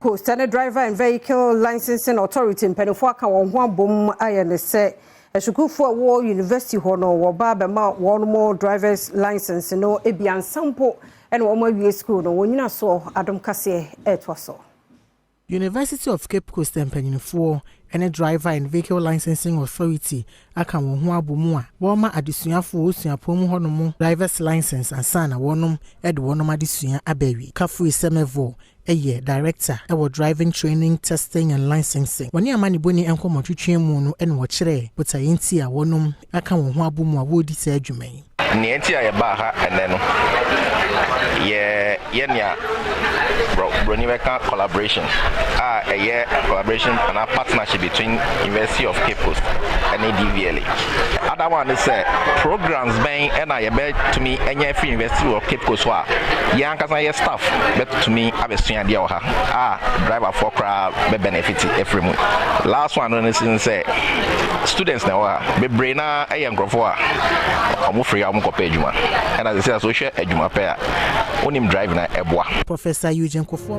Coast and Driver and Vehicle Licensing Authority in Penifwaka one boom iron say a school for war university hono or Baba one more driver's license no ebian sample and one more school no when you saw Adom Kase etwaso. University of Cape Coast and Penifo and a Driver and Vehicle Licensing Authority aka won ho abomu a woma adesuafo osuapomu honomo driver's license asana wonum ede wonum adesua abawi Kafu Semevo eye director ewo driving training testing and licensing woni amani boni enkomotwetwe mu no ene wo kire butayenti a wonum aka won ho abomu a wodi sa adwuman nienti a ye ba ha ene no ye nia Broniweka collaboration a year collaboration and a partnership between University of Cape Coast and DVLA. Other one is programs being and I bet to me any free University of Cape Coast wa young as staff bet to me have a senior deal driver for crowd be benefit every month. Last one on this say students now be brainer I am grofo am free am ko page one and as I say social ejuma pair onim drive na eboa. Professor Eugene Kofo